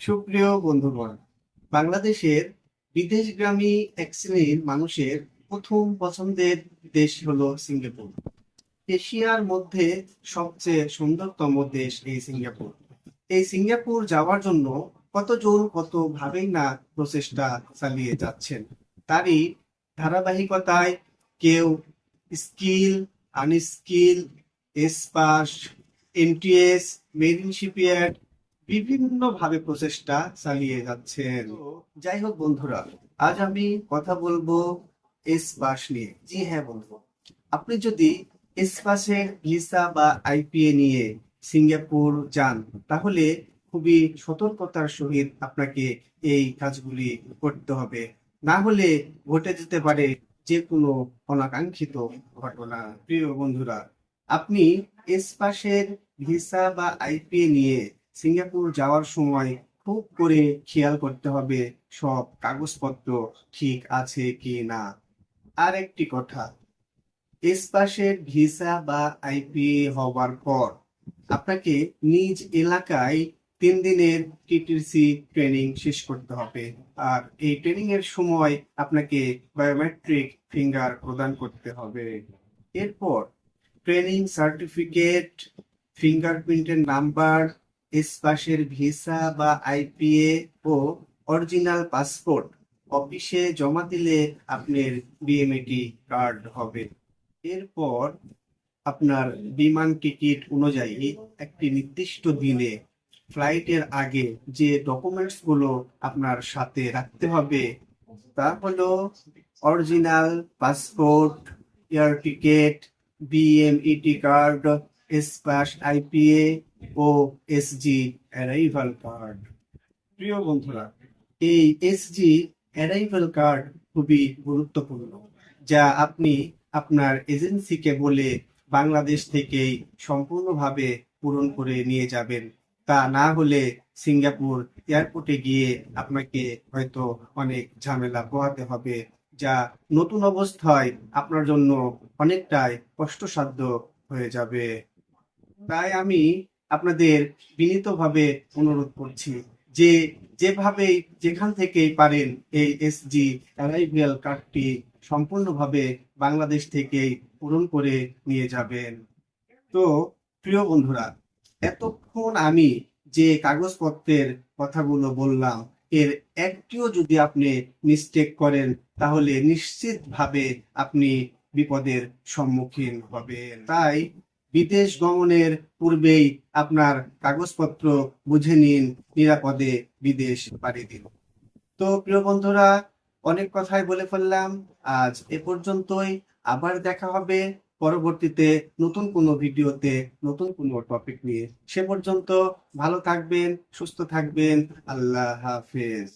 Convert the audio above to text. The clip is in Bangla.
সুপ্রিয় বন্ধুগণ, বাংলাদেশের বিদেশগামী এক শ্রেণীর মানুষের প্রথম পছন্দের দেশ হলো সিঙ্গাপুর। এশিয়ার মধ্যে সবচেয়ে সুন্দরতম দেশ এই সিঙ্গাপুর। এই সিঙ্গাপুর যাওয়ার জন্য কতজন কতভাবেই না প্রচেষ্টা চালিয়ে যাচ্ছেন। তারই ধারাবাহিকতায় কেউ skill, unskilled, S Pass, MTS, marine shipyard বিভিন্নভাবে প্রচেষ্টা চালিয়ে যাচ্ছেন। যাই হোক বন্ধুরা, আজ আমি কথা বলবো এসপাস নিয়ে। জি হ্যাঁ বন্ধু, আপনি যদি এসপাসের ভিসা বা আইপিএ নিয়ে সিঙ্গাপুর যান, তাহলে খুবই সতর্কতার সহিত আপনাকে এই কাজগুলি করতে হবে। না হলে ঘটে যেতে পারে যে কোনো অনাকাঙ্ক্ষিত ঘটনা। প্রিয় বন্ধুরা, আপনি এসপাসের ভিসা বা আইপিএ নিয়ে সিঙ্গাপুর যাওয়ার সময় খুব করে খেয়াল করতে হবে সব কাগজপত্র ঠিক আছে কি না। আর একটি কথা, এসপাসের ভিসা বা আইপিএ হওয়ার পর আপনাকে নিজ এলাকায় 3 দিনের টিটিসি ট্রেনিং শেষ করতে হবে। আর এই ট্রেনিং এর সময় আপনাকে বায়োমেট্রিক ফিঙ্গার প্রদান করতে হবে। এরপর ট্রেনিং সার্টিফিকেট, ফিঙ্গারপ্রিন্টের নাম্বার, এসপাসের ভিসা বা আইপিএ ও অরিজিনাল পাসপোর্ট অফিসে জমা দিলে আপনার বিএমএটি কার্ড হবে। এরপর আপনার বিমান টিকিট অনুযায়ী একটি নির্দিষ্ট দিনে ফ্লাইটের আগে যে ডকুমেন্টস গুলো আপনার সাথে রাখতে হবে তা হলো original passport, air ticket, BMET card, এসপাস আইপিএ ও এসজি অ্যারাইভাল কার্ড। প্রিয় বন্ধুরা, এই এসজি অ্যারাইভাল কার্ড খুবই গুরুত্বপূর্ণ, যা আপনি আপনার এজেন্সিকে বলে বাংলাদেশ থেকেই সম্পূর্ণভাবে পূরণ করে নিয়ে যাবেন। তা না হলে সিঙ্গাপুর এয়ারপোর্টে গিয়ে আপনাকে হয়তো অনেক ঝামেলা পোহাতে হবে, যা নতুন অবস্থায় আপনার জন্য অনেকটাই কষ্টসাধ্য হয়ে যাবে। তাই আমি আপনাদের বিনীতভাবে অনুরোধ করছি যে যেভাবেই যেখান থেকেই পারেন এই এসজি অ্যারাইভাল কার্ডটি সম্পূর্ণভাবে বাংলাদেশ থেকেই পূরণ করে নিয়ে যাবেন। তো প্রিয় বন্ধুরা, এতক্ষণ আমি যে কাগজপত্রের কথাগুলো বললাম, এর একটিও যদি আপনি মিস্টেক করেন, তাহলে নিশ্চিতভাবে আপনি বিপদের সম্মুখীন হবেন। তাই বিদেশ গমনের পূর্বেই আপনার কাগজপত্র বুঝে নিন, নিরাপদে বিদেশ পাড়ি দিন। তো প্রিয় বন্ধুরা, অনেক কথাই বলে ফেললাম, আজ এ পর্যন্তই। আবার দেখা হবে পরবর্তীতে নতুন কোনো ভিডিওতে, নতুন কোনো টপিক নিয়ে। সে পর্যন্ত ভালো থাকবেন, সুস্থ থাকবেন। আল্লাহ হাফেজ।